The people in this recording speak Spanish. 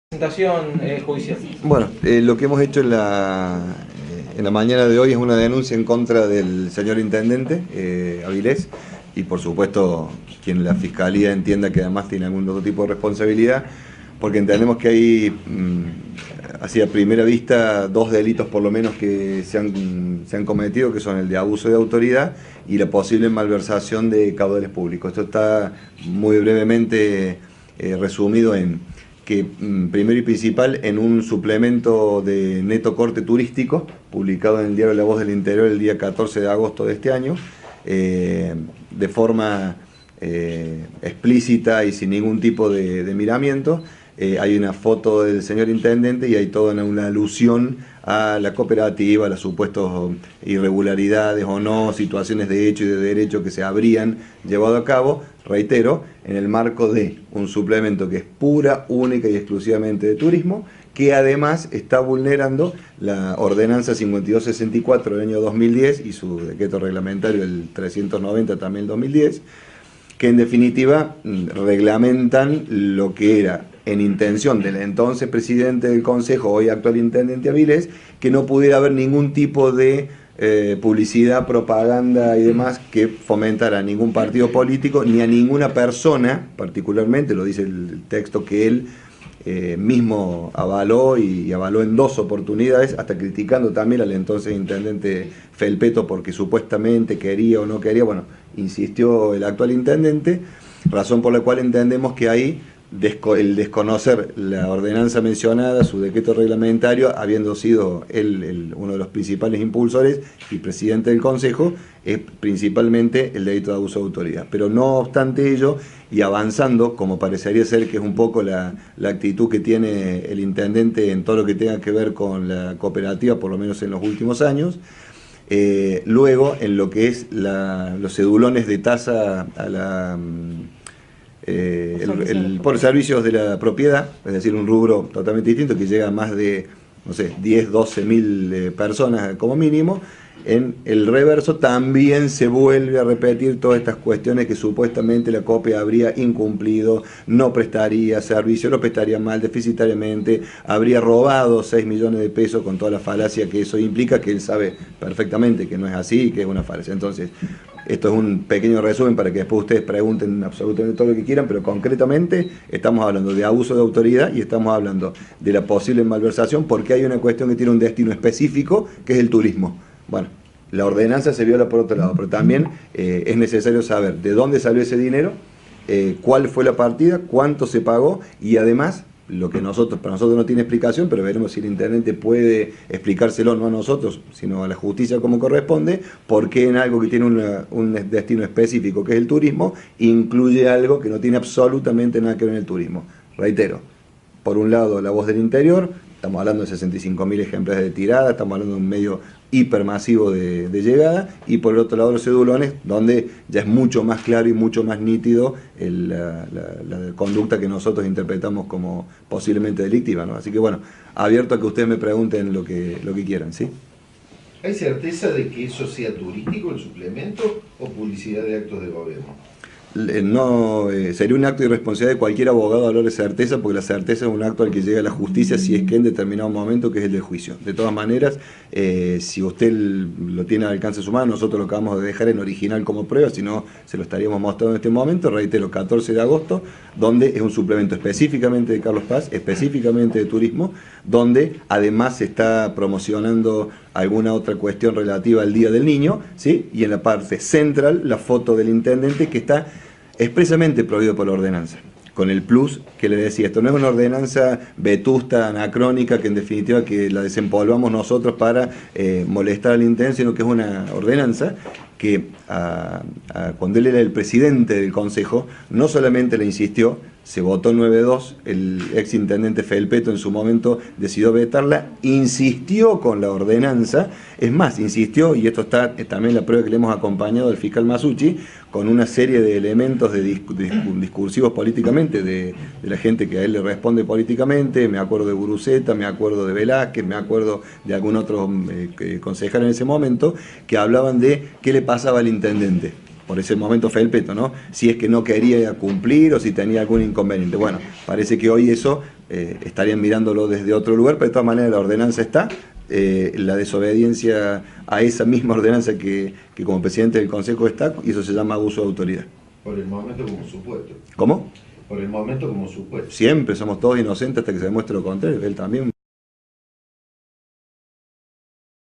Presentación judicial. Bueno, lo que hemos hecho en la mañana de hoy es una denuncia en contra del señor intendente Avilés y por supuesto quien la Fiscalía entienda que además tiene algún otro tipo de responsabilidad, porque entendemos que hay, hacia primera vista, dos delitos por lo menos que se han cometido, que son el de abuso de autoridad y la posible malversación de caudales públicos. Esto está muy brevemente resumido en que, primero y principal, en un suplemento de neto corte turístico, publicado en el diario La Voz del Interior el día 14 de agosto de este año, de forma explícita y sin ningún tipo de miramiento, hay una foto del señor intendente y hay toda una alusión a la cooperativa, a las supuestas irregularidades o no, situaciones de hecho y de derecho que se habrían llevado a cabo, reitero, en el marco de un suplemento que es pura, única y exclusivamente de turismo, que además está vulnerando la ordenanza 5264 del año 2010 y su decreto reglamentario el 390 también el 2010, que en definitiva reglamentan lo que era en intención del entonces presidente del Consejo, hoy actual intendente Avilés, que no pudiera haber ningún tipo de publicidad, propaganda y demás que fomentara a ningún partido político ni a ninguna persona, particularmente, lo dice el texto que él mismo avaló y avaló en dos oportunidades, hasta criticando también al entonces intendente Felpeto porque supuestamente quería o no quería. Bueno, insistió el actual intendente, razón por la cual entendemos que ahí el desconocer la ordenanza mencionada, su decreto reglamentario, habiendo sido él uno de los principales impulsores y presidente del Consejo, es principalmente el delito de abuso de autoridad. Pero no obstante ello, y avanzando, como parecería ser que es un poco la actitud que tiene el intendente en todo lo que tenga que ver con la cooperativa, por lo menos en los últimos años, luego en lo que es los cedulones de tasa a la... por servicios de la propiedad, es decir, un rubro totalmente distinto que llega a más de, no sé, 10, 12 mil personas como mínimo. En el reverso también se vuelve a repetir todas estas cuestiones que supuestamente la COPE habría incumplido, no prestaría servicio, lo prestaría mal, deficitariamente, habría robado 6 millones de pesos con toda la falacia que eso implica, que él sabe perfectamente que no es así y que es una falacia. Entonces, esto es un pequeño resumen para que después ustedes pregunten absolutamente todo lo que quieran, pero concretamente estamos hablando de abuso de autoridad y estamos hablando de la posible malversación porque hay una cuestión que tiene un destino específico, que es el turismo. Bueno, la ordenanza se viola por otro lado, pero también es necesario saber de dónde salió ese dinero, cuál fue la partida, cuánto se pagó y además, lo que para nosotros no tiene explicación, pero veremos si el intendente puede explicárselo no a nosotros, sino a la justicia como corresponde, por qué en algo que tiene un destino específico, que es el turismo, incluye algo que no tiene absolutamente nada que ver en el turismo. Reitero, por un lado La Voz del Interior, estamos hablando de 65.000 ejemplares de tirada, estamos hablando de un medio hipermasivo de llegada, y por el otro lado los cedulones, donde ya es mucho más claro y mucho más nítido la conducta que nosotros interpretamos como posiblemente delictiva, ¿no? Así que bueno, abierto a que ustedes me pregunten lo que quieran, ¿sí? ¿Hay certeza de que eso sea turístico, el suplemento, o publicidad de actos de gobierno? No, sería un acto de irresponsabilidad de cualquier abogado hablar de certeza, porque la certeza es un acto al que llega la justicia si es que en determinado momento, que es el del juicio. De todas maneras, si usted lo tiene al alcance de su mano, nosotros lo acabamos de dejar en original como prueba, si no se lo estaríamos mostrando en este momento, reitero, 14 de agosto, donde es un suplemento específicamente de Carlos Paz, específicamente de turismo, donde además se está promocionando alguna otra cuestión relativa al Día del Niño, ¿sí? Y en la parte central la foto del intendente, que está expresamente prohibido por la ordenanza, con el plus que le decía, esto no es una ordenanza vetusta, anacrónica, que en definitiva que la desempolvamos nosotros para molestar al intendente, sino que es una ordenanza que cuando él era el presidente del Consejo, no solamente le insistió, se votó 9-2, el ex intendente Felpeto en su momento decidió vetarla, insistió con la ordenanza, es más, insistió, y esto está también la prueba que le hemos acompañado al fiscal Masucci, con una serie de elementos discursivos políticamente, de la gente que a él le responde políticamente, me acuerdo de Guruceta, me acuerdo de Velázquez, me acuerdo de algún otro concejal en ese momento, que hablaban de qué le pasaba al intendente. por ese momento felpeto, ¿no? Si es que no quería cumplir o si tenía algún inconveniente. Bueno, parece que hoy eso estarían mirándolo desde otro lugar, pero de todas maneras la ordenanza está. La desobediencia a esa misma ordenanza que como presidente del Consejo está, y eso se llama abuso de autoridad. Por el momento como supuesto. ¿Cómo? Por el momento como supuesto. Siempre somos todos inocentes hasta que se demuestre lo contrario. Él también